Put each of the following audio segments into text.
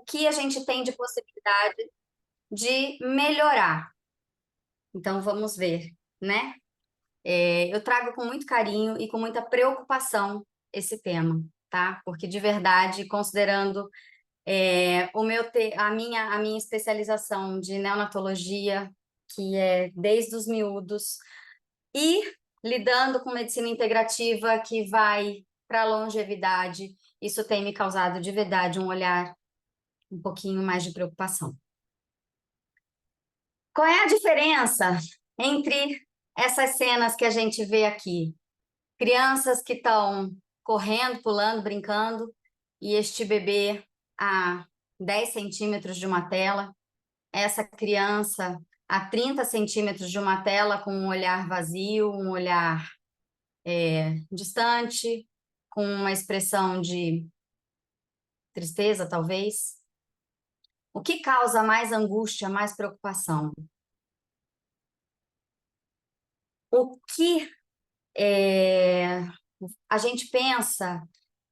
que a gente tem de possibilidade de melhorar. Então, vamos ver, né? Eu trago com muito carinho e com muita preocupação esse tema, tá? Porque, de verdade, considerando a minha especialização de neonatologia, que é desde os miúdos, e lidando com medicina integrativa, que vai para a longevidade, isso tem me causado, de verdade, um olhar um pouquinho mais de preocupação. Qual é a diferença entre essas cenas que a gente vê aqui? Crianças que estão correndo, pulando, brincando, e este bebê a 10 centímetros de uma tela, essa criança a 30 centímetros de uma tela com um olhar vazio, um olhar distante, com uma expressão de tristeza, talvez. O que causa mais angústia, mais preocupação? O que a gente pensa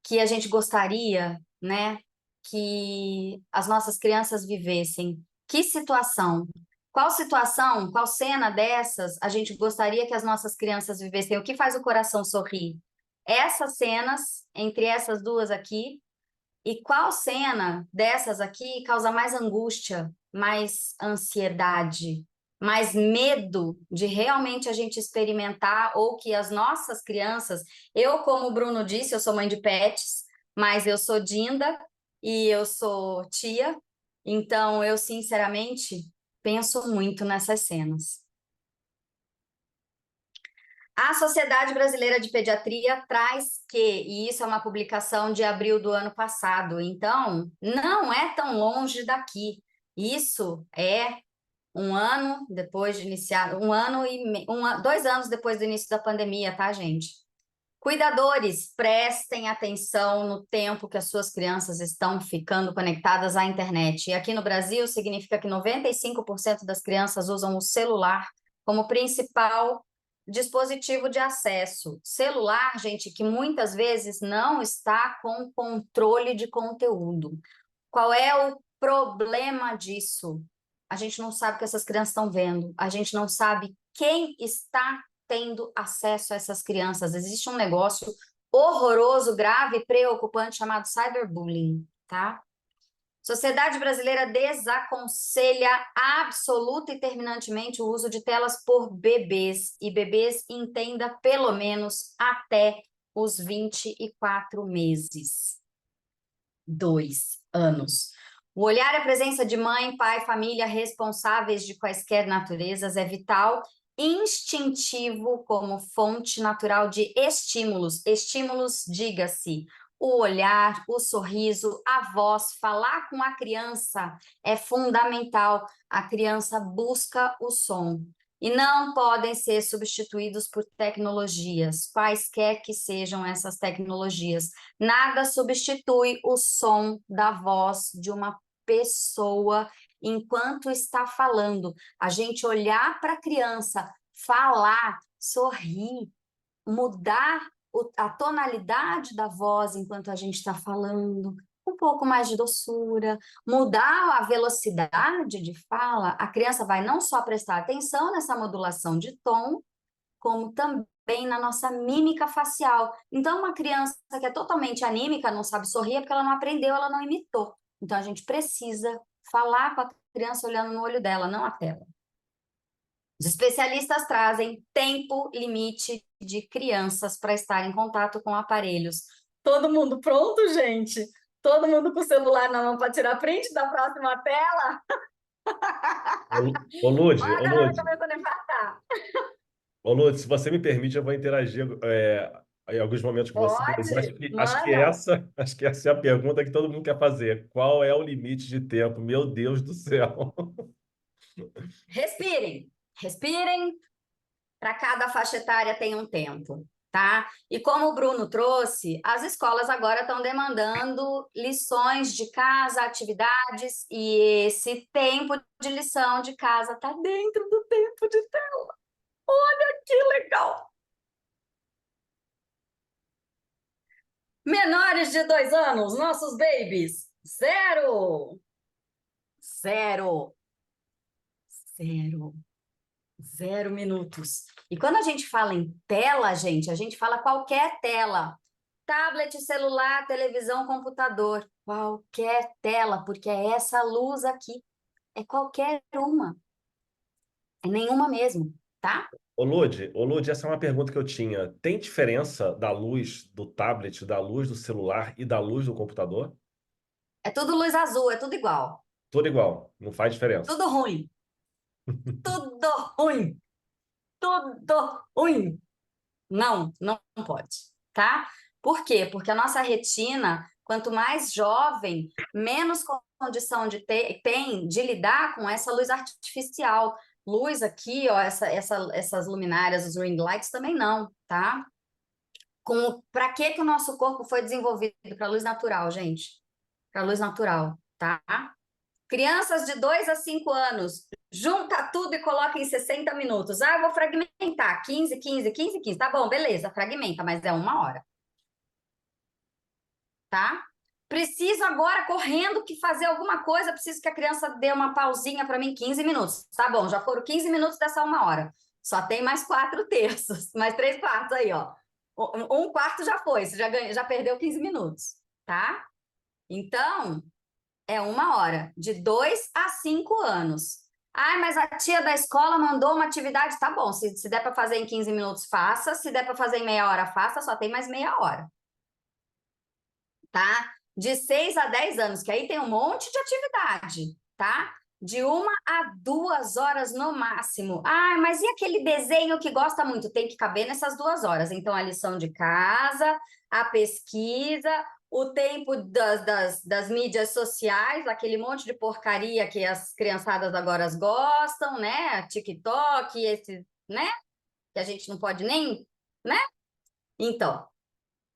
que a gente gostaria, né, que as nossas crianças vivessem? Que situação? Qual situação, qual cena dessas a gente gostaria que as nossas crianças vivessem? O que faz o coração sorrir? Essas cenas, entre essas duas aqui, e qual cena dessas aqui causa mais angústia, mais ansiedade, mais medo de realmente a gente experimentar ou que as nossas crianças, eu, como o Bruno disse, eu sou mãe de pets, mas eu sou Dinda e eu sou tia, então eu sinceramente penso muito nessas cenas. A Sociedade Brasileira de Pediatria traz e isso é uma publicação de abril do ano passado, então não é tão longe daqui. Isso é um ano depois de iniciar, 2 anos depois do início da pandemia, tá, gente? Cuidadores, prestem atenção no tempo que as suas crianças estão ficando conectadas à internet. E aqui no Brasil significa que 95% das crianças usam o celular como principal dispositivo de acesso. Celular, gente, que muitas vezes não está com controle de conteúdo. Qual é o problema disso? A gente não sabe o que essas crianças estão vendo, a gente não sabe quem está tendo acesso a essas crianças. Existe um negócio horroroso, grave, preocupante chamado cyberbullying, tá? Sociedade Brasileira desaconselha absoluta e terminantemente o uso de telas por bebês, e bebês entenda pelo menos até os 24 meses. 2 anos. O olhar e a presença de mãe, pai, família responsáveis de quaisquer naturezas é vital, instintivo como fonte natural de estímulos. Estímulos, diga-se, o olhar, o sorriso, a voz, falar com a criança é fundamental. A criança busca o som e não podem ser substituídos por tecnologias, quaisquer que sejam essas tecnologias. Nada substitui o som da voz de uma pessoa enquanto está falando. A gente olhar para a criança, falar, sorrir, mudar a tonalidade da voz enquanto a gente está falando, um pouco mais de doçura, mudar a velocidade de fala, a criança vai não só prestar atenção nessa modulação de tom, como também na nossa mímica facial. Então, uma criança que é totalmente anímica, não sabe sorrir, é porque ela não aprendeu, ela não imitou. Então, a gente precisa falar com a criança olhando no olho dela, não a tela. Os especialistas trazem tempo limite de crianças para estar em contato com aparelhos. Todo mundo pronto, gente? Todo mundo com o celular na mão para tirar print da próxima tela? Ô, Lud, Olha a ô, galera Lud, começando a infartar. ô, Lud, se você me permite, eu vou interagir em alguns momentos com você, mas Pode, manda. acho que essa é a pergunta que todo mundo quer fazer. Qual é o limite de tempo? Meu Deus do céu. Respirem, respirem. Para cada faixa etária tem um tempo, tá? E como o Bruno trouxe, as escolas agora estão demandando lições de casa, atividades, e esse tempo de lição de casa está dentro do tempo de tela. Olha que legal! Menores de 2 anos, nossos babies, Zero! Zero! Zero! 0 minutos. E quando a gente fala em tela, gente, a gente fala qualquer tela. Tablet, celular, televisão, computador. Qualquer tela, porque é essa luz aqui. É qualquer uma. É nenhuma mesmo, tá? Ô Lud, essa é uma pergunta que eu tinha. Tem diferença da luz do tablet, da luz do celular e da luz do computador? É tudo luz azul, é tudo igual. Tudo igual, não faz diferença. Tudo ruim. Tudo ruim. Tudo ruim. Não, não pode, tá? Por quê? Porque a nossa retina, quanto mais jovem, menos condição tem de lidar com essa luz artificial. Luz aqui, ó, essas luminárias, os ring lights também não, tá? Para que o nosso corpo foi desenvolvido? Para luz natural, gente. Para luz natural, tá? Crianças de 2 a 5 anos, junta tudo e coloca em 60 minutos. Ah, eu vou fragmentar, 15, 15, 15, 15. Tá bom, beleza, fragmenta, mas é 1 hora, tá? Preciso agora, correndo, que fazer alguma coisa, preciso que a criança dê uma pausinha para mim, 15 minutos. Tá bom, já foram 15 minutos dessa 1 hora. Só tem mais 4 terços, mais 3 quartos aí, ó. 1 quarto já foi, você já perdeu 15 minutos, tá? Então, é 1 hora, de 2 a 5 anos. Ah, mas a tia da escola mandou uma atividade, tá bom, se der para fazer em 15 minutos, faça, se der para fazer em meia hora, faça, só tem mais meia hora, tá? De 6 a 10 anos, que aí tem um monte de atividade, tá? De 1 a 2 horas no máximo. Ah, mas e aquele desenho que gosta muito? Tem que caber nessas 2 horas. Então, a lição de casa, a pesquisa, o tempo das mídias sociais, aquele monte de porcaria que as criançadas agora gostam, né? TikTok, esse, né? Que a gente não pode nem, né? Então,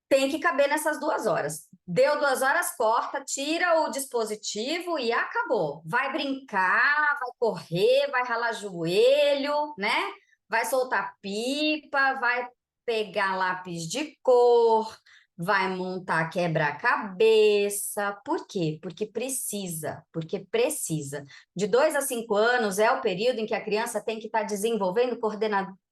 tem que caber nessas 2 horas. Deu 2 horas, corta, tira o dispositivo e acabou. Vai brincar, vai correr, vai ralar joelho, né? Vai soltar pipa, vai pegar lápis de cor, vai montar quebra-cabeça. Por quê? Porque precisa, porque precisa. De 2 a 5 anos é o período em que a criança tem que estar desenvolvendo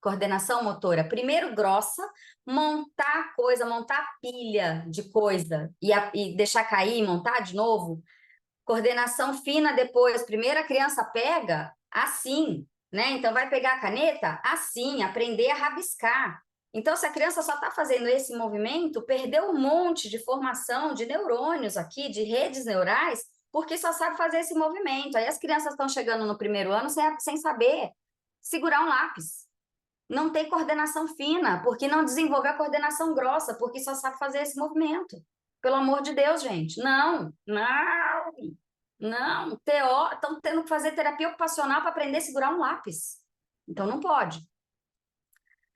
coordenação motora, primeiro grossa, montar coisa, montar pilha de coisa e deixar cair, montar de novo. Coordenação fina depois. Primeiro a criança pega assim, né? Então vai pegar a caneta assim, aprender a rabiscar. Então, se a criança só está fazendo esse movimento, perdeu um monte de formação de neurônios aqui, de redes neurais, porque só sabe fazer esse movimento. Aí as crianças estão chegando no primeiro ano sem saber segurar um lápis, não tem coordenação fina, porque não desenvolveu a coordenação grossa, porque só sabe fazer esse movimento. Pelo amor de Deus, gente. Não, não, não. Estão tendo que fazer terapia ocupacional para aprender a segurar um lápis. Então, não pode.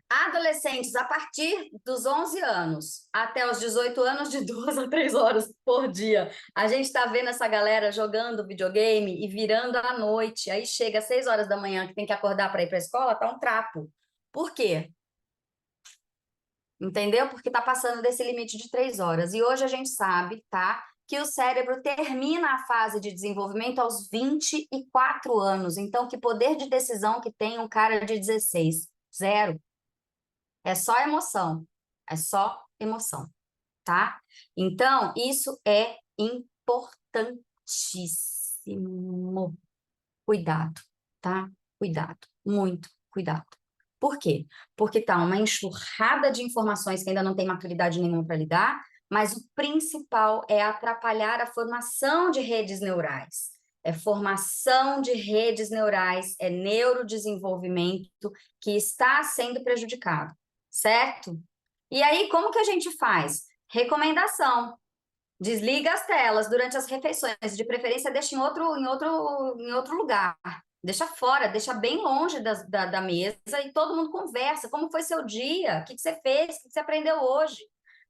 Adolescentes, a partir dos 11 anos até os 18 anos, de 2 a 3 horas por dia. A gente está vendo essa galera jogando videogame e virando à noite. Aí chega às 6 horas da manhã, que tem que acordar para ir para a escola, tá um trapo. Por quê? Entendeu? Porque está passando desse limite de 3 horas. E hoje a gente sabe, tá? Que o cérebro termina a fase de desenvolvimento aos 24 anos. Então, que poder de decisão que tem um cara de 16? Zero. É só emoção. É só emoção, tá? Então, isso é importantíssimo. Cuidado, tá? Cuidado. Muito cuidado. Por quê? Porque tá uma enxurrada de informações que ainda não tem maturidade nenhuma para lidar, mas o principal é atrapalhar a formação de redes neurais. É formação de redes neurais, é neurodesenvolvimento que está sendo prejudicado, certo? E aí, como que a gente faz? Recomendação. Desliga as telas durante as refeições, de preferência deixa em outro lugar. Deixa fora, deixa bem longe da mesa e todo mundo conversa. Como foi seu dia? O que você fez? O que você aprendeu hoje?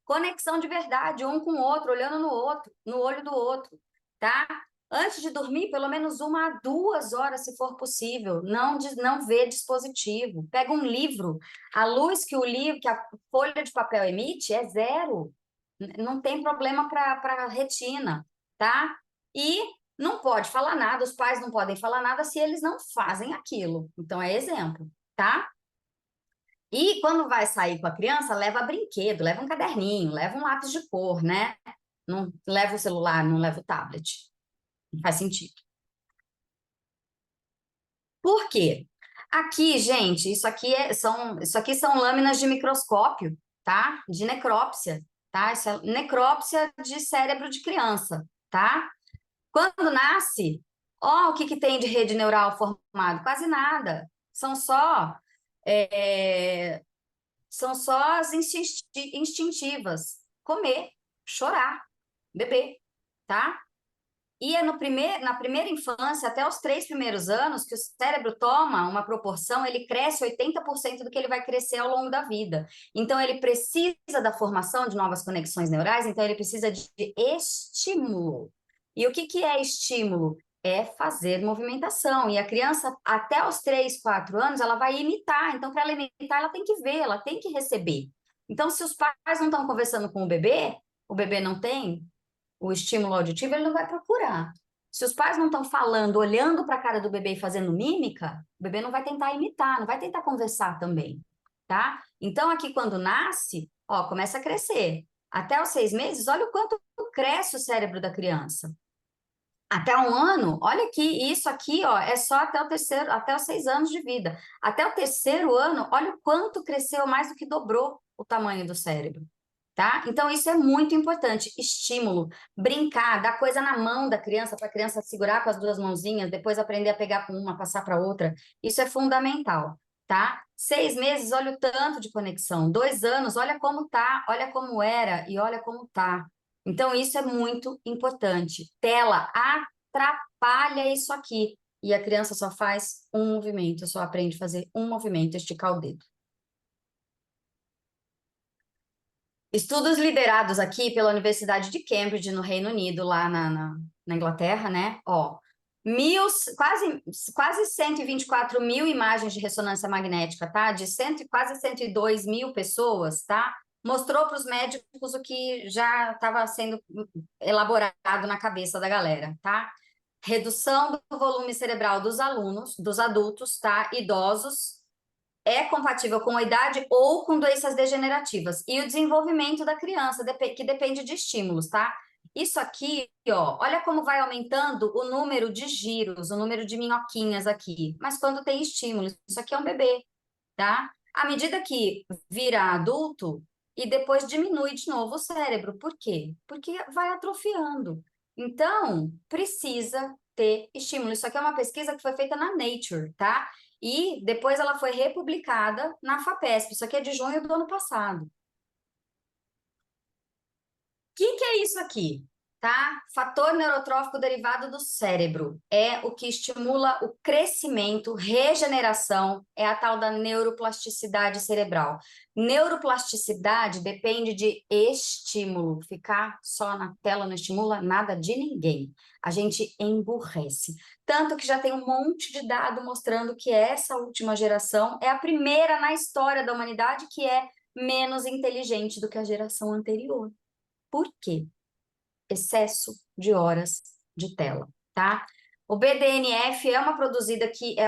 Conexão de verdade, um com o outro, olhando no outro, no olho do outro, tá? Antes de dormir, pelo menos 1 a 2 horas, se for possível. Não vê dispositivo. Pega um livro. A luz que a folha de papel emite é zero. Não tem problema para a retina. tá? E não pode falar nada, os pais não podem falar nada se eles não fazem aquilo. Então, é exemplo, tá? E quando vai sair com a criança, leva brinquedo, leva um caderninho, leva um lápis de cor, né? Não leva o celular, não leva o tablet. Não faz sentido. Por quê? Aqui, gente, isso aqui são lâminas de microscópio, tá? De necrópsia, tá? Isso é necrópsia de cérebro de criança, tá? Quando nasce, ó, o que que tem de rede neural formado? Quase nada. É, são só as instintivas. Comer, chorar, beber, tá? E é na primeira infância, até os 3 primeiros anos, que o cérebro toma uma proporção, ele cresce 80% do que ele vai crescer ao longo da vida. Então, ele precisa da formação de novas conexões neurais, então, ele precisa de estímulo. E o que que é estímulo? É fazer movimentação. E a criança, até os 3, 4 anos, ela vai imitar. Então, para ela imitar, ela tem que ver, ela tem que receber. Então, se os pais não estão conversando com o bebê não tem o estímulo auditivo, ele não vai procurar. Se os pais não estão falando, olhando para a cara do bebê e fazendo mímica, o bebê não vai tentar imitar, não vai tentar conversar também, tá? Então, aqui quando nasce, ó, começa a crescer. Até os 6 meses, olha o quanto cresce o cérebro da criança. Até 1 ano, olha aqui, isso aqui, ó, é só até os 6 anos de vida. Até o terceiro ano, olha o quanto cresceu, mais do que dobrou o tamanho do cérebro. Tá? Então, isso é muito importante. Estímulo, brincar, dar coisa na mão da criança, para a criança segurar com as 2 mãozinhas, depois aprender a pegar com uma, passar para outra. Isso é fundamental, tá? 6 meses, olha o tanto de conexão. 2 anos, olha como tá, olha como era e olha como tá. Então, isso é muito importante. Tela atrapalha isso aqui. E a criança só faz um movimento, só aprende a fazer um movimento, esticar o dedo. Estudos liderados aqui pela Universidade de Cambridge, no Reino Unido, lá na Inglaterra, né? Ó, quase 124 mil imagens de ressonância magnética, tá? De quase 102 mil pessoas, tá? Mostrou para os médicos o que já estava sendo elaborado na cabeça da galera, tá? Redução do volume cerebral dos alunos, dos adultos, tá? Idosos, é compatível com a idade ou com doenças degenerativas. E o desenvolvimento da criança, que depende de estímulos, tá? Isso aqui, ó, olha como vai aumentando o número de giros, o número de minhoquinhas aqui. Mas quando tem estímulos, isso aqui é um bebê, tá? À medida que vira adulto, e depois diminui de novo o cérebro. Por quê? Porque vai atrofiando. Então, precisa ter estímulo. Isso aqui é uma pesquisa que foi feita na Nature, tá? E depois ela foi republicada na FAPESP. Isso aqui é de junho do ano passado. O que é isso aqui? Tá? Fator neurotrófico derivado do cérebro. É o que estimula o crescimento, regeneração, é a tal da neuroplasticidade cerebral. Neuroplasticidade depende de estímulo. Ficar só na tela não estimula nada de ninguém. A gente emburrece. Tanto que já tem um monte de dado mostrando que essa última geração é a primeira na história da humanidade que é menos inteligente do que a geração anterior. Por quê? Excesso de horas de tela, tá? O BDNF é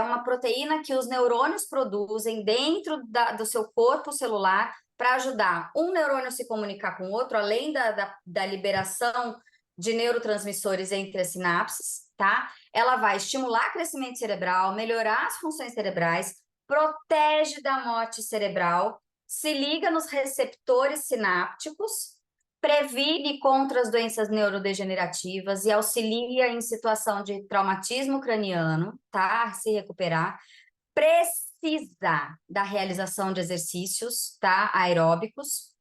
uma proteína que os neurônios produzem dentro do seu corpo celular para ajudar um neurônio a se comunicar com o outro, além da liberação de neurotransmissores entre as sinapses, tá? Ela vai estimular crescimento cerebral, melhorar as funções cerebrais, protege da morte cerebral, se liga nos receptores sinápticos, previne contra as doenças neurodegenerativas e auxilia em situação de traumatismo craniano, tá? Se recuperar. Precisa da realização de exercícios, tá? Aeróbicos,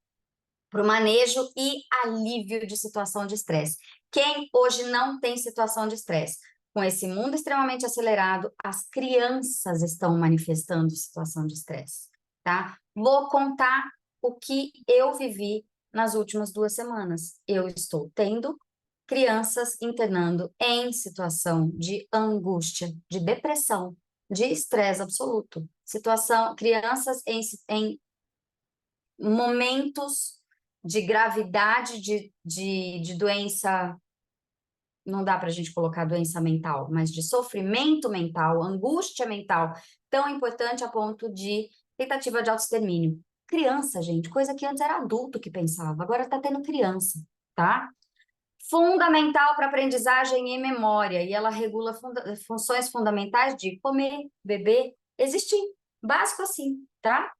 para o manejo e alívio de situação de estresse. Quem hoje não tem situação de estresse? Com esse mundo extremamente acelerado, as crianças estão manifestando situação de estresse, tá? Vou contar o que eu vivi nas últimas 2 semanas. Eu estou tendo crianças internando em situação de angústia, de depressão, de estresse absoluto. Crianças em momentos de gravidade de doença não dá para a gente colocar doença mental, mas de sofrimento mental, angústia mental, tão importante a ponto de tentativa de autoextermínio. Criança, gente, coisa que antes era adulto que pensava, agora está tendo criança, tá? Fundamental para aprendizagem e memória, e ela regula funções fundamentais de comer, beber, existir, básico assim, tá?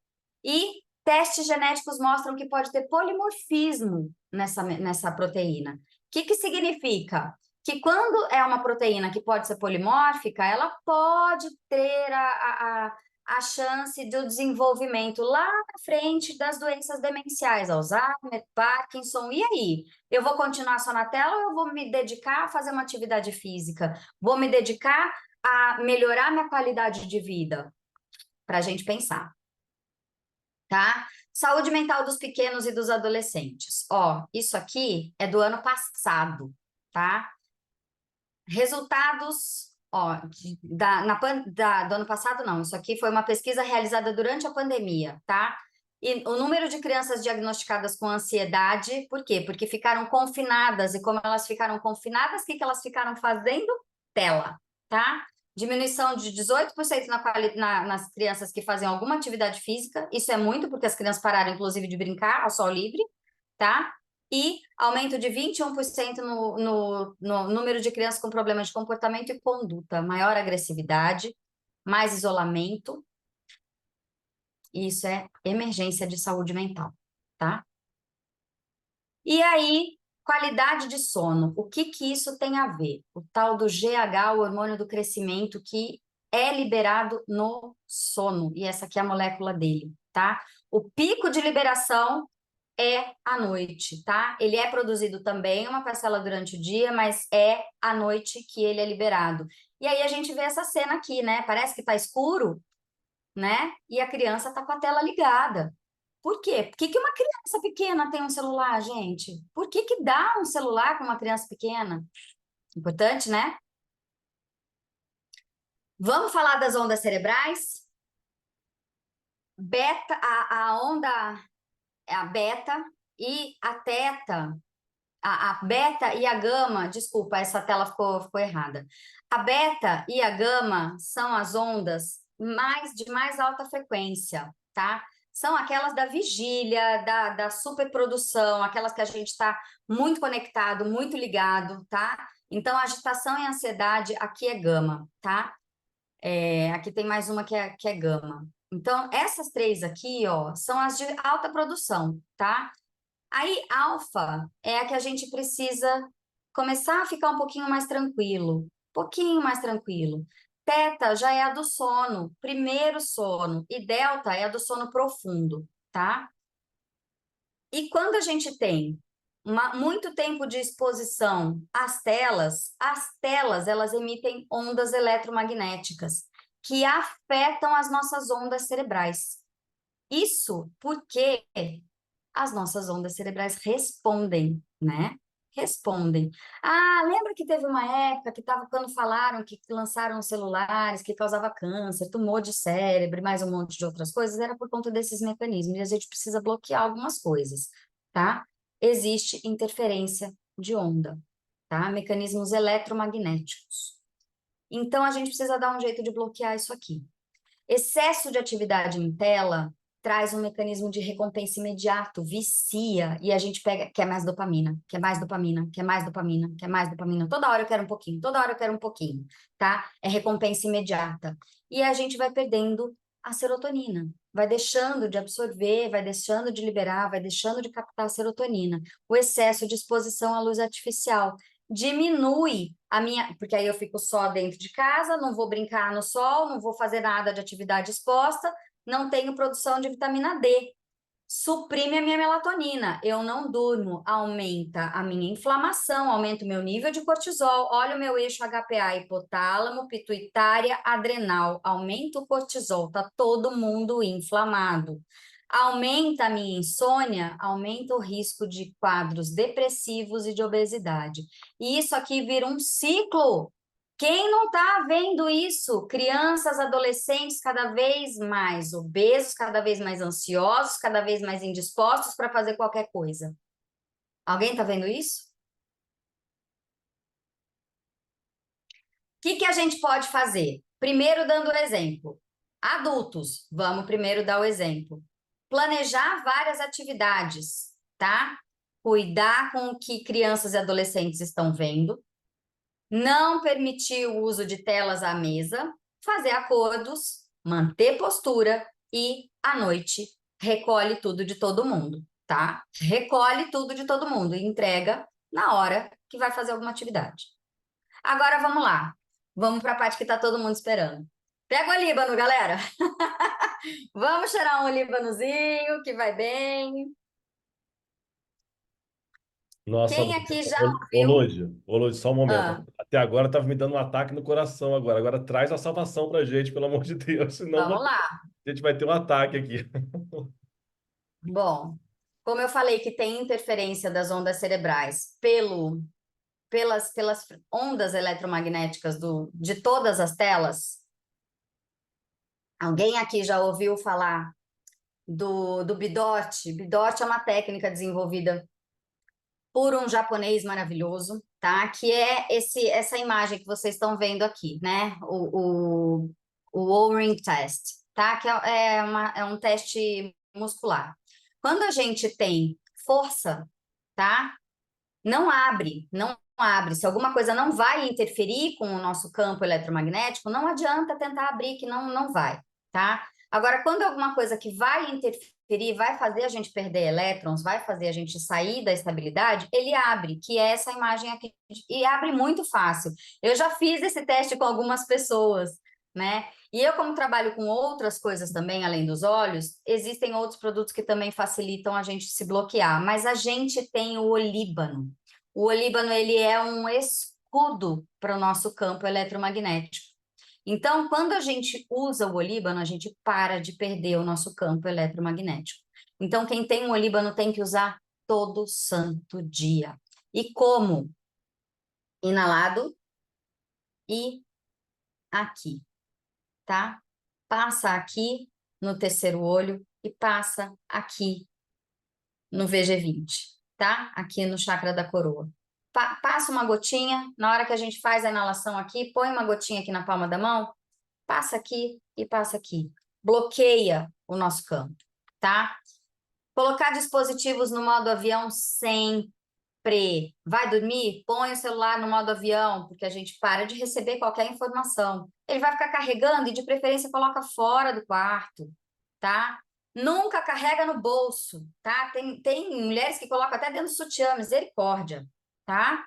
E testes genéticos mostram que pode ter polimorfismo nessa proteína. O que significa? Que quando é uma proteína que pode ser polimórfica, ela pode ter a chance do desenvolvimento lá na frente das doenças demenciais, Alzheimer, Parkinson. E aí? Eu vou continuar só na tela ou eu vou me dedicar a fazer uma atividade física? Vou me dedicar a melhorar minha qualidade de vida? Para a gente pensar, tá? Saúde mental dos pequenos e dos adolescentes. Ó, isso aqui é do ano passado, tá? Resultados, ó, do ano passado não, isso aqui foi uma pesquisa realizada durante a pandemia, tá? E o número de crianças diagnosticadas com ansiedade, por quê? Porque ficaram confinadas, e como elas ficaram confinadas, o que elas ficaram fazendo? Tela, tá? Diminuição de 18% nas crianças que fazem alguma atividade física, isso é muito, porque as crianças pararam, inclusive, de brincar ao sol livre, tá? E aumento de 21% no número de crianças com problemas de comportamento e conduta, maior agressividade, mais isolamento. Isso é emergência de saúde mental, tá? E aí, qualidade de sono. O que isso tem a ver? O tal do GH, o hormônio do crescimento, que é liberado no sono. E essa aqui é a molécula dele, tá? O pico de liberação é à noite, tá? Ele é produzido também, uma parcela durante o dia, mas é à noite que ele é liberado. E aí a gente vê essa cena aqui, né? Parece que tá escuro, né? E a criança tá com a tela ligada. Por quê? Por que uma criança pequena tem um celular, gente? Por que dá um celular para uma criança pequena? Importante, né? Vamos falar das ondas cerebrais? Beta, a onda é a beta e a teta. A beta e a gama, desculpa, essa tela ficou errada. A beta e a gama são as ondas de mais alta frequência, tá? São aquelas da vigília, da superprodução, aquelas que a gente está muito conectado, muito ligado, tá? Então, agitação e ansiedade, aqui é gama, tá? Aqui tem mais uma que é gama. Então, essas três aqui, ó, são as de alta produção, tá? Aí, alfa é a que a gente precisa começar a ficar um pouquinho mais tranquilo, pouquinho mais tranquilo. Teta já é a do sono, primeiro sono, e delta é a do sono profundo, tá? E quando a gente tem muito tempo de exposição às telas, elas emitem ondas eletromagnéticas que afetam as nossas ondas cerebrais. Isso porque as nossas ondas cerebrais respondem, né? Respondem. Ah, lembra que teve uma época que estava quando falaram que lançaram celulares que causava câncer, tumor de cérebro, e mais um monte de outras coisas, era por conta desses mecanismos, e a gente precisa bloquear algumas coisas, tá? Existe interferência de onda, tá? Mecanismos eletromagnéticos. Então, a gente precisa dar um jeito de bloquear isso aqui. Excesso de atividade em tela traz um mecanismo de recompensa imediato, vicia, e a gente quer mais dopamina, quer mais dopamina, quer mais dopamina, quer mais dopamina. Toda hora eu quero um pouquinho, toda hora eu quero um pouquinho, tá? É recompensa imediata. E a gente vai perdendo a serotonina, vai deixando de absorver, vai deixando de liberar, vai deixando de captar a serotonina. O excesso de exposição à luz artificial diminui a minha, porque aí eu fico só dentro de casa, não vou brincar no sol, não vou fazer nada de atividade exposta, não tenho produção de vitamina D. Suprime a minha melatonina, eu não durmo, aumenta a minha inflamação, aumenta o meu nível de cortisol, olha o meu eixo HPA, hipotálamo, pituitária, adrenal, aumenta o cortisol, tá todo mundo inflamado. Aumenta a minha insônia, aumenta o risco de quadros depressivos e de obesidade. E isso aqui vira um ciclo. Quem não está vendo isso? Crianças, adolescentes cada vez mais obesos, cada vez mais ansiosos, cada vez mais indispostos para fazer qualquer coisa. Alguém está vendo isso? gente pode fazer? Primeiro, dando o exemplo. Adultos, vamos primeiro dar o exemplo. Planejar várias atividades, tá? Cuidar com o que crianças e adolescentes estão vendo, não permitir o uso de telas à mesa, fazer acordos, manter postura e, à noite, recolhe tudo de todo mundo, tá? Recolhe tudo de todo mundo e entrega na hora que vai fazer alguma atividade. Agora vamos lá. Vamos para a parte que está todo mundo esperando. Pega o líbano, galera. Vamos cheirar um líbanozinho que vai bem. Nossa, Quem aqui já ouviu? Lud, só um momento. Ah, Até agora estava me dando um ataque no coração agora. Agora traz a salvação pra gente, pelo amor de Deus, senão vamos lá. a gente vai ter um ataque aqui. Bom, como eu falei que tem interferência das ondas cerebrais pelas ondas eletromagnéticas de todas as telas, alguém aqui já ouviu falar do Bidot? Bidot é uma técnica desenvolvida por um japonês maravilhoso, tá? Que é essa imagem que vocês estão vendo aqui, né? O O-ring test, tá? Que é um teste muscular. Quando a gente tem força, tá? Não abre, não abre. Se alguma coisa não vai interferir com o nosso campo eletromagnético, não adianta tentar abrir, que não vai, tá? Agora, quando é alguma coisa que vai interferir, vai fazer a gente perder elétrons, vai fazer a gente sair da estabilidade, ele abre, que é essa imagem aqui, e abre muito fácil. Eu já fiz esse teste com algumas pessoas, né? E eu, como trabalho com outras coisas também, além dos olhos, existem outros produtos que também facilitam a gente se bloquear, mas a gente tem o olíbano. O olíbano, ele é um escudo para o nosso campo eletromagnético. Então, quando a gente usa o olíbano, a gente para de perder o nosso campo eletromagnético. Então, quem tem um olíbano tem que usar todo santo dia. E como? Inalado e aqui, tá? Passa aqui no terceiro olho e passa aqui no VG20, tá? Aqui no chakra da coroa. Passa uma gotinha, na hora que a gente faz a inalação aqui, põe uma gotinha aqui na palma da mão, passa aqui e passa aqui. Bloqueia o nosso campo, tá? Colocar dispositivos no modo avião sempre. Vai dormir? Põe o celular no modo avião, porque a gente para de receber qualquer informação. Ele vai ficar carregando e, de preferência, coloca fora do quarto, tá? Nunca carrega no bolso, tá? Tem mulheres que colocam até dentro do sutiã, misericórdia, tá?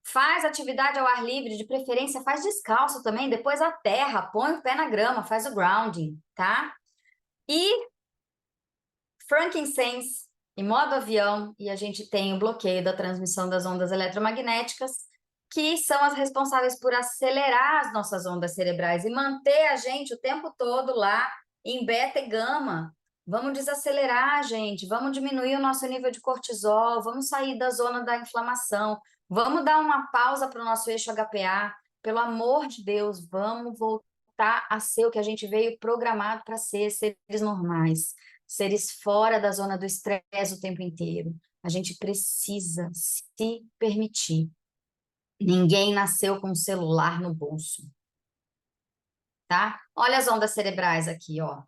Faz atividade ao ar livre, de preferência faz descalço também, depois a terra, põe o pé na grama, faz o grounding, tá? E frankincense em modo avião, e a gente tem o bloqueio da transmissão das ondas eletromagnéticas, que são as responsáveis por acelerar as nossas ondas cerebrais e manter a gente o tempo todo lá em beta e gama. Vamos desacelerar, gente, vamos diminuir o nosso nível de cortisol, vamos sair da zona da inflamação, vamos dar uma pausa para o nosso eixo HPA. Pelo amor de Deus, vamos voltar a ser o que a gente veio programado para ser, seres normais, seres fora da zona do estresse o tempo inteiro. A gente precisa se permitir. Ninguém nasceu com um celular no bolso, tá? Olha as ondas cerebrais aqui, ó.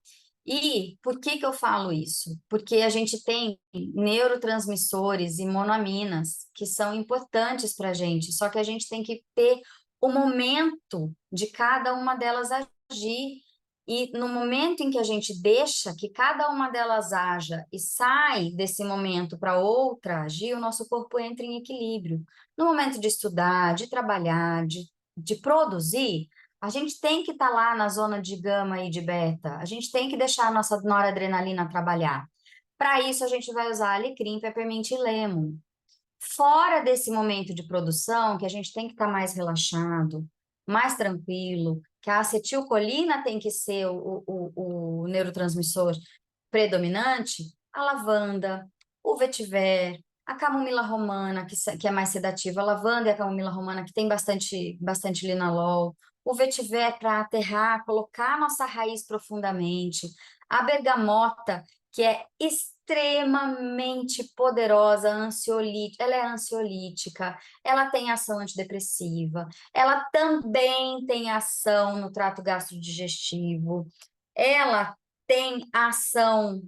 E por que que eu falo isso? Porque a gente tem neurotransmissores e monoaminas que são importantes para a gente, só que a gente tem que ter o momento de cada uma delas agir. E no momento em que a gente deixa que cada uma delas haja e sai desse momento para outra agir, o nosso corpo entra em equilíbrio. No momento de estudar, de trabalhar, de produzir, a gente tem que estar lá na zona de gama e de beta. A gente tem que deixar a nossa noradrenalina trabalhar. Para isso, a gente vai usar alecrim, peppermint e lemon. Fora desse momento de produção, que a gente tem que estar mais relaxado, mais tranquilo, que a acetilcolina tem que ser o neurotransmissor predominante, a lavanda, o vetiver, a camomila romana, que é mais sedativa, a lavanda e a camomila romana, que tem bastante linalol, o vetiver para aterrar, colocar a nossa raiz profundamente, a bergamota, que é extremamente extremamente poderosa, ansiolítica, ela é ansiolítica, ela tem ação antidepressiva, ela também tem ação no trato gastrodigestivo, ela tem ação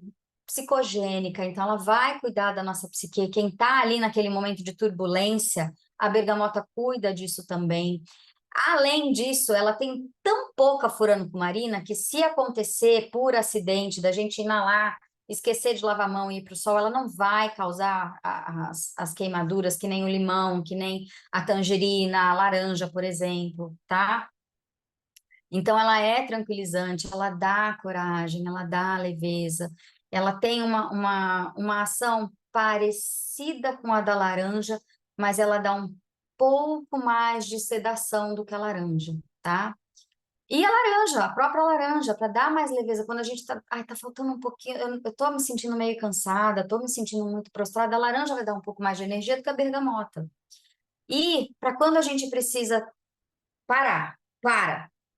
psicogênica, então ela vai cuidar da nossa psique. Quem está ali naquele momento de turbulência, a bergamota cuida disso também. Além disso, ela tem tão pouca furanocumarina que se acontecer por acidente da gente inalar, esquecer de lavar a mão e ir para o sol, ela não vai causar as queimaduras que nem o limão, que nem a tangerina, a laranja, por exemplo, tá? Então, ela é tranquilizante, ela dá coragem, ela dá leveza, ela tem uma ação parecida com a da laranja, mas ela dá um pouco mais de sedação do que a laranja, tá? E a laranja, a própria laranja, para dar mais leveza, quando a gente tá, ai, tá faltando um pouquinho, eu tô me sentindo meio cansada, tô me sentindo muito prostrada, a laranja vai dar um pouco mais de energia do que a bergamota. E para quando a gente precisa parar,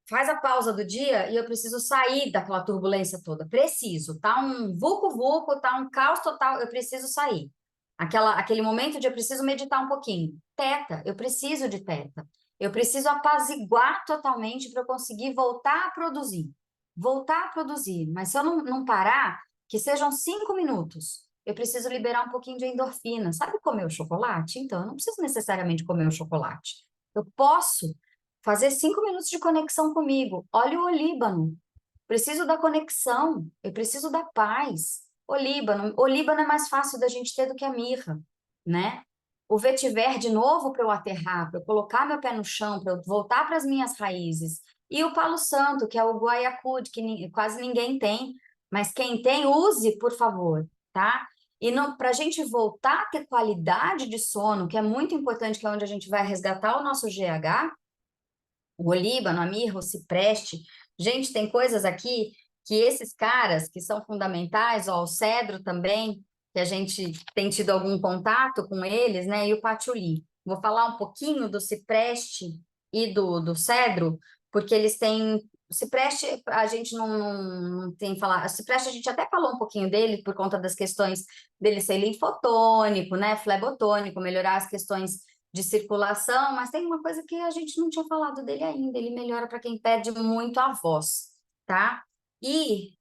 faz a pausa do dia e eu preciso sair daquela turbulência toda. Preciso, tá um vulco-vulco, tá um caos total, eu preciso sair. Aquele momento de eu preciso meditar um pouquinho. Teta, eu preciso de teta. Eu preciso apaziguar totalmente para eu conseguir voltar a produzir. Voltar a produzir. Mas se eu não parar, que sejam 5 minutos, eu preciso liberar um pouquinho de endorfina. Sabe comer o chocolate? Então, eu não preciso necessariamente comer o chocolate. Eu posso fazer 5 minutos de conexão comigo. Olha o olíbano. Preciso da conexão. Eu preciso da paz. O Líbano é mais fácil da gente ter do que a mirra, né? O vetiver de novo para eu aterrar, para eu colocar meu pé no chão, para eu voltar para as minhas raízes. E o palo santo, que é o guaiacud, que quase ninguém tem, mas quem tem, use, por favor, tá? E para a gente voltar a ter qualidade de sono, que é muito importante, que é onde a gente vai resgatar o nosso GH, o olíbano, a mirra, o cipreste. Gente, tem coisas aqui que esses caras que são fundamentais, ó, o cedro também, que a gente tem tido algum contato com eles, né? E o patchouli. Vou falar um pouquinho do cipreste e do cedro, porque eles têm. O cipreste, a gente não tem falar. O cipreste, a gente até falou um pouquinho dele por conta das questões dele ser linfotônico, né? Flebotônico, melhorar as questões de circulação, mas tem uma coisa que a gente não tinha falado dele ainda, ele melhora para quem perde muito a voz, tá? E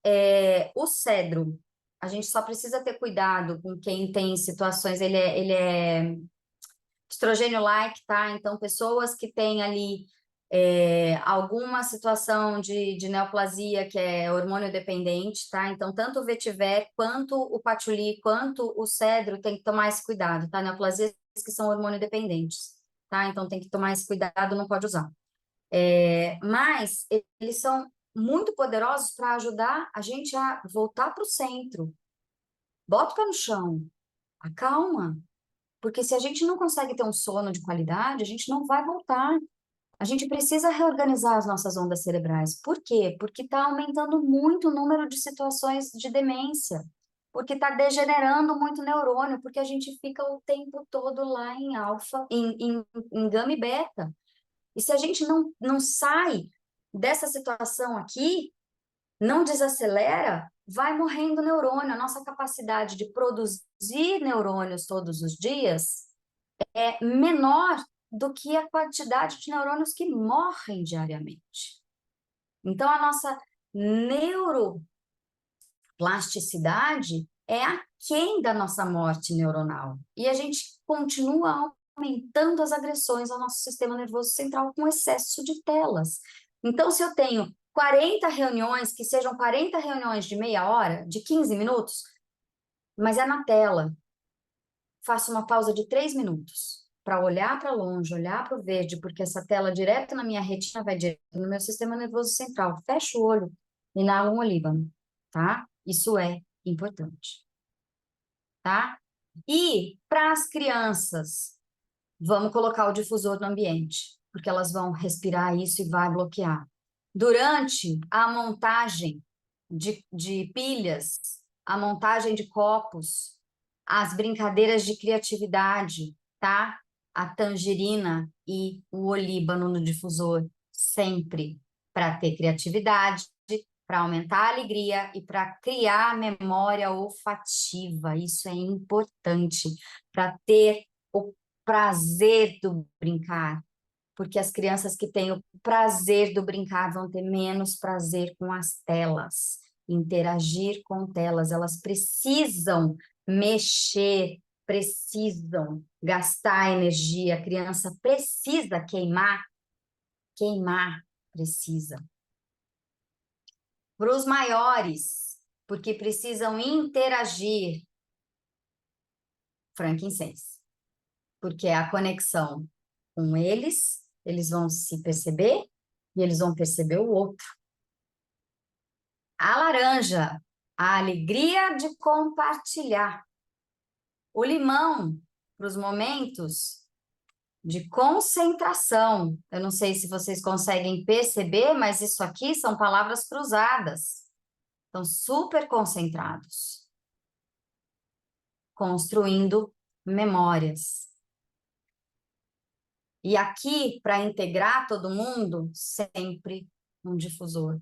o cedro, a gente só precisa ter cuidado com quem tem situações, ele é estrogênio-like, tá? Então, pessoas que têm ali alguma situação de neoplasia, que é hormônio dependente, tá? Então, tanto o vetiver, quanto o patchouli, quanto o cedro, tem que tomar esse cuidado, tá? Neoplasias que são hormônio dependentes, tá? Então, tem que tomar esse cuidado, não pode usar. Mas eles são muito poderosos para ajudar a gente a voltar para o centro. Bota o pé no chão, acalma, porque se a gente não consegue ter um sono de qualidade, a gente não vai voltar. A gente precisa reorganizar as nossas ondas cerebrais. Por quê? Porque está aumentando muito o número de situações de demência, porque está degenerando muito o neurônio, porque a gente fica o tempo todo lá em alfa, em gama e beta. E se a gente não sai dessa situação aqui, não desacelera, vai morrendo o neurônio. A nossa capacidade de produzir neurônios todos os dias é menor do que a quantidade de neurônios que morrem diariamente. Então, a nossa neuroplasticidade é aquém da nossa morte neuronal. E a gente continua aumentando as agressões ao nosso sistema nervoso central com excesso de telas. Então, se eu tenho 40 reuniões, que sejam 40 reuniões de meia hora, de 15 minutos, mas é na tela, faço uma pausa de 3 minutos para olhar para longe, olhar para o verde, porque essa tela direto na minha retina vai direto no meu sistema nervoso central. Fecho o olho, inalo um olíbano, tá? Isso é importante, tá? E para as crianças, vamos colocar o difusor no ambiente, porque elas vão respirar isso e vai bloquear. Durante a montagem de pilhas, a montagem de copos, as brincadeiras de criatividade, tá? A tangerina e o olíbano no difusor, sempre para ter criatividade, para aumentar a alegria e para criar memória olfativa. Isso é importante para ter o prazer do brincar, porque as crianças que têm o prazer do brincar vão ter menos prazer com as telas, interagir com telas. Elas precisam mexer, precisam gastar energia. A criança precisa queimar precisa. Para os maiores, porque precisam interagir, frankincense, porque é a conexão com eles vão se perceber e eles vão perceber o outro. A laranja, a alegria de compartilhar. O limão, para os momentos de concentração. Eu não sei se vocês conseguem perceber, mas isso aqui são palavras cruzadas. Estão super concentrados, construindo memórias. E aqui, para integrar todo mundo, sempre um difusor.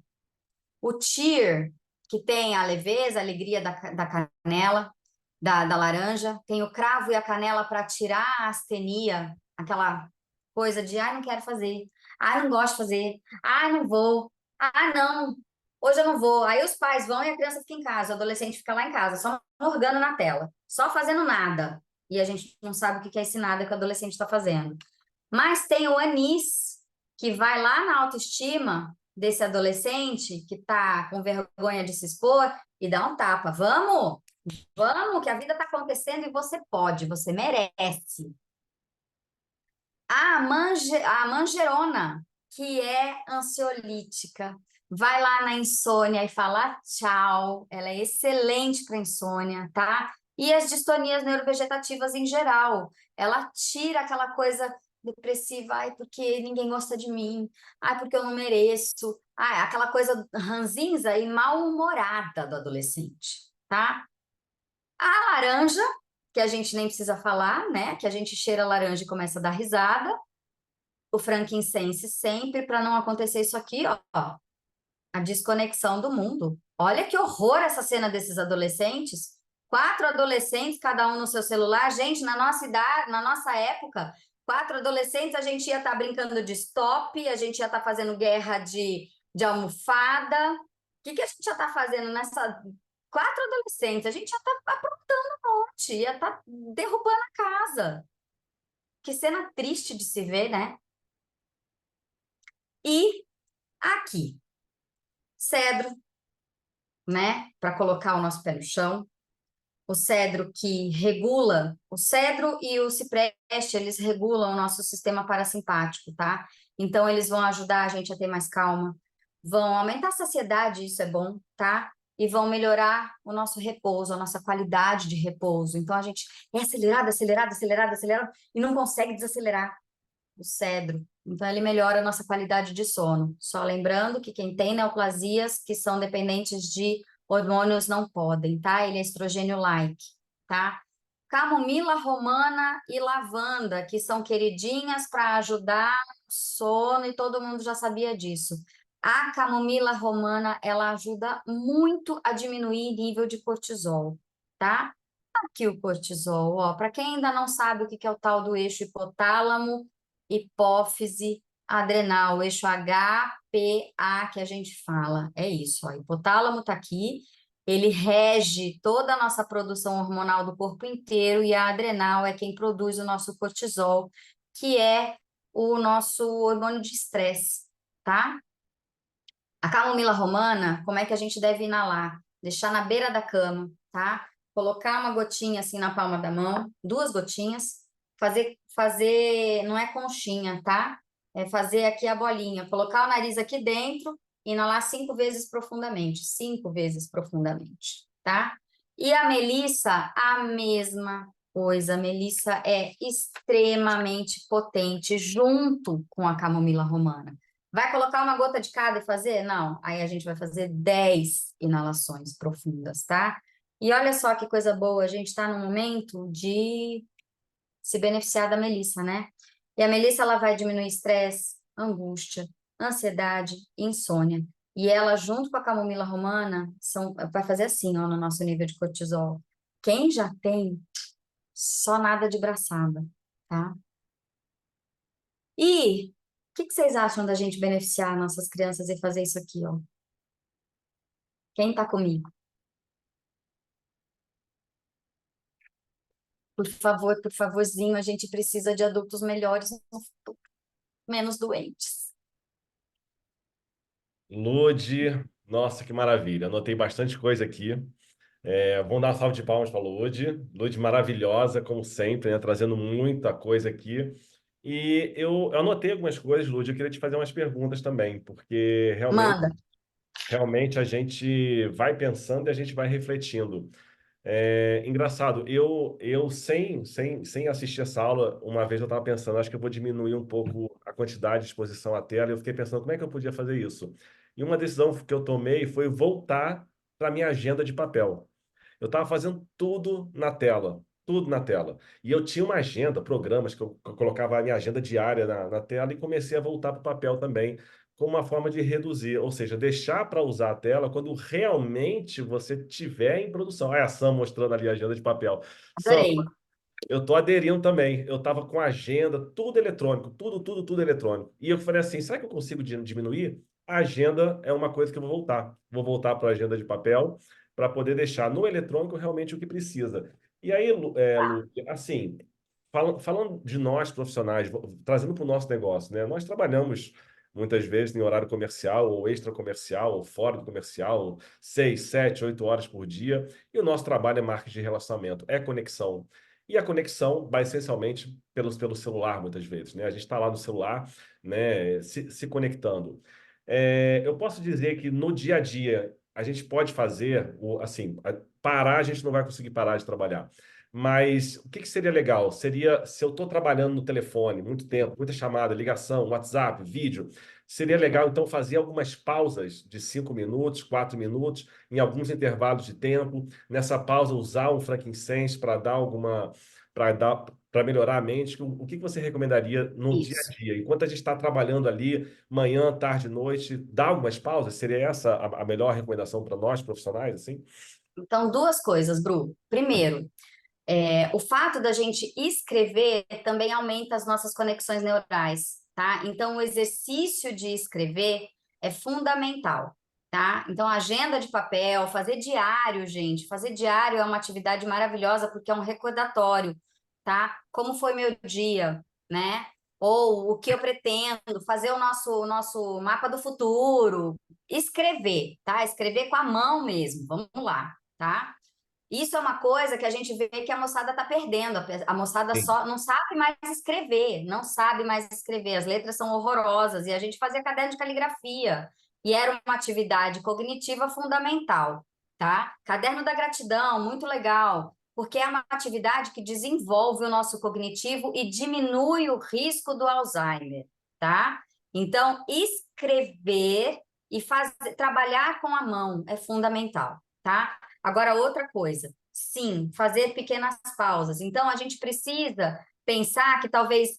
O cheer, que tem a leveza, a alegria da canela, da laranja, tem o cravo e a canela para tirar a astenia, aquela coisa de, ai, não quero fazer, ai, não gosto de fazer, ai, não vou, ah, não, hoje eu não vou. Aí os pais vão e a criança fica em casa, o adolescente fica lá em casa, só morgando na tela, só fazendo nada. E a gente não sabe o que é esse nada que o adolescente está fazendo. Mas tem o anis, que vai lá na autoestima desse adolescente que está com vergonha de se expor e dá um tapa. Vamos, vamos, que a vida está acontecendo e você pode, você merece. A manjerona, que é ansiolítica, vai lá na insônia e fala tchau. Ela é excelente para insônia, tá? E as distonias neurovegetativas em geral. Ela tira aquela coisa depressiva, ai, porque ninguém gosta de mim, ai, porque eu não mereço, ai, aquela coisa ranzinza e mal-humorada do adolescente, tá? A laranja, que a gente nem precisa falar, né? Que a gente cheira a laranja e começa a dar risada. O frankincense sempre, para não acontecer isso aqui, ó, a desconexão do mundo. Olha que horror essa cena desses adolescentes. 4 adolescentes, cada um no seu celular. Gente, na nossa idade, na nossa época, 4 adolescentes, a gente ia estar brincando de stop, a gente ia estar fazendo guerra de almofada. O que a gente ia estar fazendo nessa... 4 adolescentes, a gente ia estar aprontando um monte, ia estar derrubando a casa. Que cena triste de se ver, né? E aqui, cedro, né? Para colocar o nosso pé no chão. O cedro que regula, o cedro e o cipreste, eles regulam o nosso sistema parasimpático, tá? Então, eles vão ajudar a gente a ter mais calma, vão aumentar a saciedade, isso é bom, tá? E vão melhorar o nosso repouso, a nossa qualidade de repouso. Então, a gente é acelerado, acelerado, acelerado, acelerado e não consegue desacelerar o cedro. Então, ele melhora a nossa qualidade de sono. Só lembrando que quem tem neoplasias que são dependentes de hormônios não podem, tá? Ele é estrogênio-like, tá? Camomila romana e lavanda, que são queridinhas para ajudar o sono, e todo mundo já sabia disso. A camomila romana, ela ajuda muito a diminuir o nível de cortisol, tá? Aqui o cortisol, ó, para quem ainda não sabe o que é o tal do eixo hipotálamo, hipófise, adrenal, o eixo HPA que a gente fala. É isso, ó, o hipotálamo está aqui, ele rege toda a nossa produção hormonal do corpo inteiro e a adrenal é quem produz o nosso cortisol, que é o nosso hormônio de estresse, tá? A camomila romana, como é que a gente deve inalar? Deixar na beira da cama, tá? Colocar uma gotinha assim na palma da mão, 2 gotinhas, fazer, não é conchinha, tá? É fazer aqui a bolinha, colocar o nariz aqui dentro, inalar 5 vezes profundamente, 5 vezes profundamente, tá? E a melissa, a mesma coisa. A melissa é extremamente potente junto com a camomila romana. Vai colocar uma gota de cada e fazer? Não. Aí a gente vai fazer 10 inalações profundas, tá? E olha só que coisa boa, a gente está no momento de se beneficiar da melissa, né? E a melissa, ela vai diminuir estresse, angústia, ansiedade e insônia. E ela, junto com a camomila romana, vai fazer assim, ó, no nosso nível de cortisol. Quem já tem, só nada de braçada, tá? E o que vocês acham da gente beneficiar nossas crianças e fazer isso aqui, ó? Quem tá comigo? Por favorzinho, a gente precisa de adultos melhores no futuro, menos doentes. Lude, nossa, que maravilha. Anotei bastante coisa aqui. Vamos dar uma salva de palmas para a Lude. Lude maravilhosa, como sempre, né? Trazendo muita coisa aqui. E eu anotei algumas coisas, Lude. Eu queria te fazer umas perguntas também, porque Manda. realmente a gente vai pensando e a gente vai refletindo. Engraçado, eu sem assistir essa aula, uma vez eu estava pensando, acho que eu vou diminuir um pouco a quantidade de exposição à tela, e eu fiquei pensando como é que eu podia fazer isso. E uma decisão que eu tomei foi voltar para minha agenda de papel. Eu estava fazendo tudo na tela, tudo na tela. E eu tinha uma agenda, programas que eu colocava a minha agenda diária na tela e comecei a voltar para o papel também, como uma forma de reduzir, ou seja, deixar para usar a tela quando realmente você tiver em produção. Ah, é a Sam mostrando ali a agenda de papel. Sam, Adorei. eu estou aderindo também. Eu estava com a agenda, tudo eletrônico, tudo eletrônico. E eu falei assim, será que eu consigo diminuir? A agenda é uma coisa que eu vou voltar. Vou voltar para a agenda de papel para poder deixar no eletrônico realmente o que precisa. E aí, Lu, assim, falando de nós profissionais, trazendo para o nosso negócio, né? Nós trabalhamos muitas vezes em horário comercial ou extracomercial ou fora do comercial, 6, 7, 8 horas por dia. E o nosso trabalho é marketing de relacionamento, é conexão. E a conexão vai essencialmente pelo celular, muitas vezes, né? A gente está lá no celular, né, se conectando. Eu posso dizer que no dia a dia a gente pode fazer, assim, parar, a gente não vai conseguir parar de trabalhar. Mas o que seria legal? Seria se eu estou trabalhando no telefone muito tempo, muita chamada, ligação, WhatsApp, vídeo. Seria legal, então, fazer algumas pausas de 5 minutos, 4 minutos, em alguns intervalos de tempo. Nessa pausa, usar um frankincense para dar alguma. Para melhorar a mente. O que você recomendaria no dia a Isso. dia? Enquanto a gente está trabalhando ali, manhã, tarde, noite, dar algumas pausas? Seria essa a melhor recomendação para nós, profissionais, assim? Então, duas coisas, Bru. Primeiro, o fato da gente escrever também aumenta as nossas conexões neurais, tá? Então, o exercício de escrever é fundamental, tá? Então, agenda de papel, fazer diário, gente. Fazer diário é uma atividade maravilhosa porque é um recordatório, tá? Como foi meu dia, né? Ou o que eu pretendo, fazer o nosso mapa do futuro, escrever, tá? Escrever com a mão mesmo, vamos lá, tá? Isso é uma coisa que a gente vê que a moçada está perdendo. A moçada Sim. só não sabe mais escrever, não sabe mais escrever. As letras são horrorosas e a gente fazia caderno de caligrafia e era uma atividade cognitiva fundamental, tá? Caderno da gratidão, muito legal, porque é uma atividade que desenvolve o nosso cognitivo e diminui o risco do Alzheimer, tá? Então, escrever e trabalhar com a mão é fundamental, tá? Agora, outra coisa, sim, fazer pequenas pausas. Então, a gente precisa pensar que talvez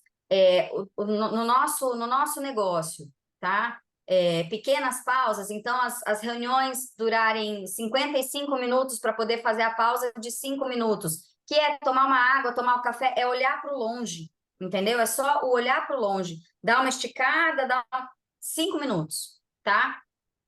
no nosso negócio, tá? Pequenas pausas, então as reuniões durarem 55 minutos para poder fazer a pausa de 5 minutos, que é tomar uma água, tomar um café, é olhar para o longe, entendeu? É só o olhar para o longe, dar uma esticada, 5 minutos, tá?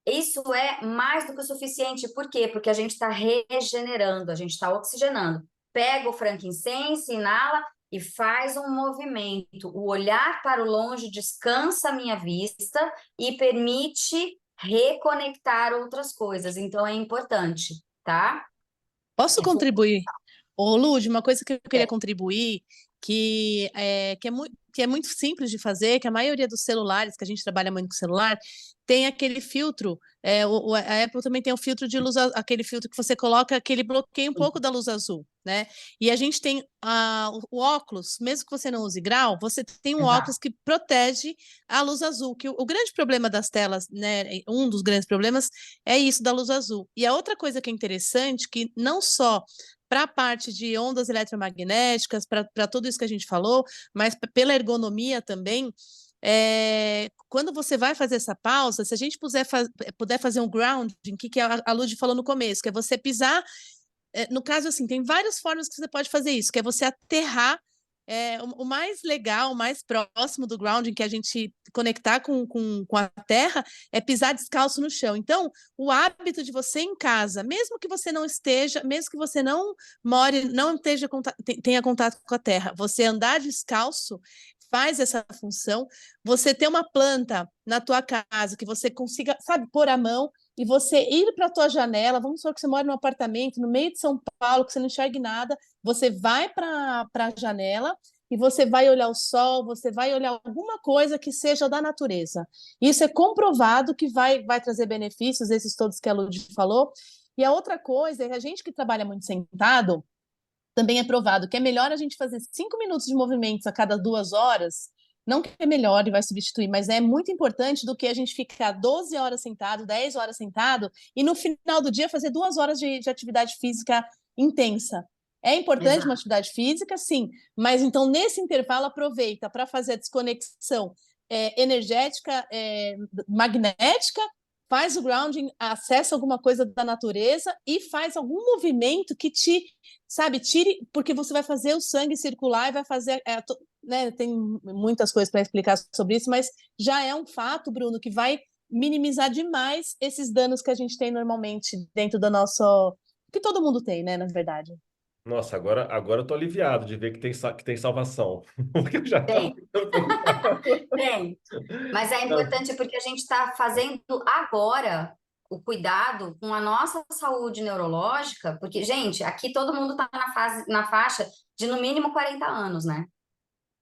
Isso é mais do que o suficiente. Por quê? Porque a gente está regenerando, a gente está oxigenando. Pega o frankincense, inala e faz um movimento. O olhar para o longe descansa a minha vista e permite reconectar outras coisas. Então é importante, tá? Posso É contribuir? Ô, Lud, uma coisa que eu queria fundamental. contribuir, que é muito simples de fazer, que a maioria dos celulares, que a gente trabalha muito com celular, tem aquele filtro. A Apple também tem o filtro de luz, aquele filtro que você coloca, que ele bloqueia um pouco da luz azul, né? E a gente tem o óculos, mesmo que você não use grau, você tem um óculos Exato. que protege a luz azul, que o grande problema das telas, né? Um dos grandes problemas é isso da luz azul. E a outra coisa que é interessante, que não só para a parte de ondas eletromagnéticas, para tudo isso que a gente falou, mas pela ergonomia também, quando você vai fazer essa pausa, se a gente puder fazer um grounding, que a Lud falou no começo, que é você pisar. No caso, assim, tem várias formas que você pode fazer isso, que é você aterrar. O mais legal, o mais próximo do grounding, que a gente conectar com a terra, é pisar descalço no chão. Então, o hábito de você em casa, mesmo que você não esteja, mesmo que você não more, não tenha contato com a terra, você andar descalço faz essa função. Você ter uma planta na tua casa que você consiga, sabe, pôr a mão e você ir para a tua janela. Vamos supor que você mora num apartamento no meio de São Paulo, que você não enxergue nada, você vai para a janela e você vai olhar o sol, você vai olhar alguma coisa que seja da natureza. Isso é comprovado que vai trazer benefícios, esses todos que a Lud falou. E a outra coisa é que a gente que trabalha muito sentado, também é provado que é melhor a gente fazer 5 minutos de movimentos a cada 2 horas. Não que é melhor e vai substituir, mas é muito importante do que a gente ficar 12 horas sentado, 10 horas sentado, e no final do dia fazer 2 horas de atividade física intensa. É importante uma Exato. atividade física, sim, mas então nesse intervalo aproveita para fazer a desconexão energética, magnética, faz o grounding, acessa alguma coisa da natureza e faz algum movimento que sabe, tire, porque você vai fazer o sangue circular e vai fazer, né, tem muitas coisas para explicar sobre isso, mas já é um fato, Bruno, que vai minimizar demais esses danos que a gente tem normalmente dentro do nosso, que todo mundo tem, né, na verdade. Nossa, agora eu tô aliviado de ver que tem salvação. Porque eu já estava Tem, tem. Mas é importante porque a gente está fazendo agora o cuidado com a nossa saúde neurológica, porque, gente, aqui todo mundo está na faixa de no mínimo 40 anos, né?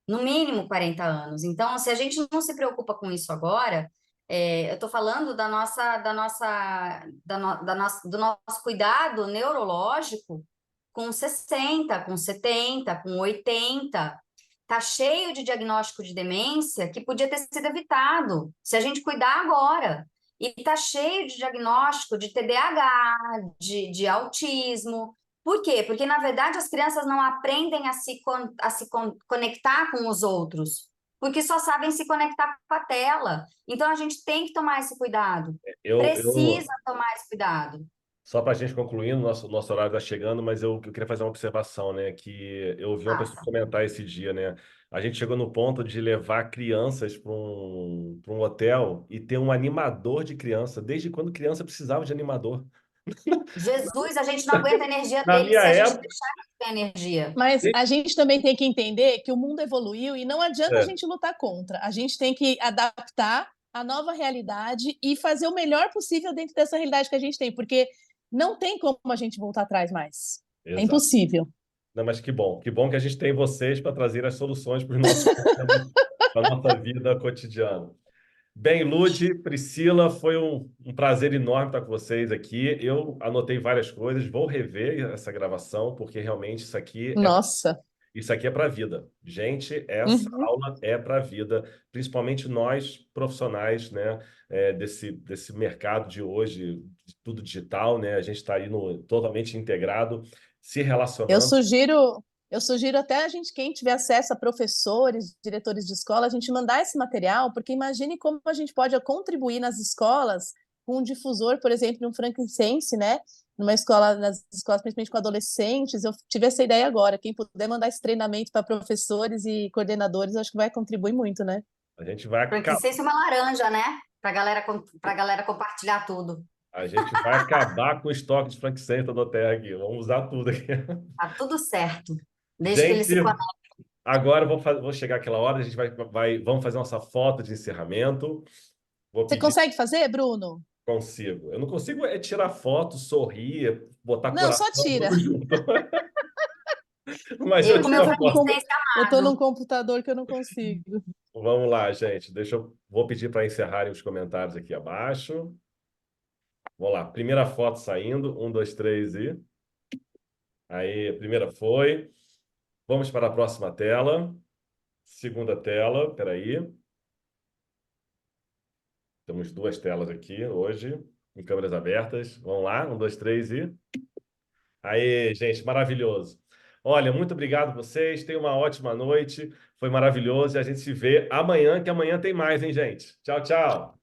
No mínimo 40 anos. Então, se a gente não se preocupa com isso agora, eu estou falando do nosso cuidado neurológico com 60, com 70, com 80. Tá cheio de diagnóstico de demência que podia ter sido evitado se a gente cuidar agora. E tá cheio de diagnóstico de TDAH, de autismo. Por quê? Porque, na verdade, as crianças não aprendem a se conectar com os outros, porque só sabem se conectar com a tela. Então, a gente tem que tomar esse cuidado. eu Precisa tomar esse cuidado. Só para a gente concluindo, nosso horário está chegando, mas eu queria fazer uma observação, né? Que eu ouvi uma pessoa Passa. comentar esse dia, né? A gente chegou no ponto de levar crianças para um hotel e ter um animador de criança. Desde quando criança precisava de animador? Jesus, a gente não aguenta a energia Na dele minha se a gente época. deixar de ter energia. Mas a gente também tem que entender que o mundo evoluiu e não adianta a É, gente lutar contra. A gente tem que adaptar a nova realidade e fazer o melhor possível dentro dessa realidade que a gente tem, porque não tem como a gente voltar atrás mais. É exato. impossível. Não, mas que bom. Que bom que a gente tem vocês para trazer as soluções para os nossos problemas, para a nossa vida cotidiana. Bem, Lude, Priscila, foi um prazer enorme estar com vocês aqui. Eu anotei várias coisas, vou rever essa gravação, porque realmente Nossa. isso aqui é para a vida. Gente, essa Uhum. aula é para a vida, principalmente nós profissionais, né, desse mercado de hoje, de tudo digital, né? A gente está aí totalmente integrado, se Eu relacionando. sugiro, eu sugiro até a gente, quem tiver acesso a professores, diretores de escola, a gente mandar esse material, porque imagine como a gente pode contribuir nas escolas com um difusor, por exemplo, um frankincense, né? Numa escola, nas escolas, principalmente com adolescentes. Eu tive essa ideia agora. Quem puder mandar esse treinamento para professores e coordenadores, acho que vai contribuir muito, né? A gente vai Frankincense é uma laranja, né? Pra galera compartilhar tudo. A gente vai acabar com o estoque de Frank Center do Terra aqui. Vamos usar tudo aqui. Tá tudo certo. Desde que ele se Gente, conecte. agora vou chegar aquela hora, a gente vamos fazer nossa foto de encerramento. Vou Você pedir, consegue fazer, Bruno? consigo. Eu não consigo tirar foto, sorrir, botar Não, só coração, tira. tudo junto. Mas eu Eu com meu tiro a foto. frankincense Eu estou num amado. computador que eu não consigo. Vamos lá, gente. Vou pedir para encerrarem os comentários aqui abaixo. Vamos lá. Primeira foto saindo. Um, dois, três e. Aí, a primeira foi. Vamos para a próxima tela. Segunda tela, espera aí. Temos duas telas aqui hoje, em câmeras abertas. Vamos lá, um, dois, três e... Aí, gente, maravilhoso. Olha, muito obrigado a vocês. Tenham uma ótima noite. Foi maravilhoso. E a gente se vê amanhã, que amanhã tem mais, hein, gente? Tchau, tchau.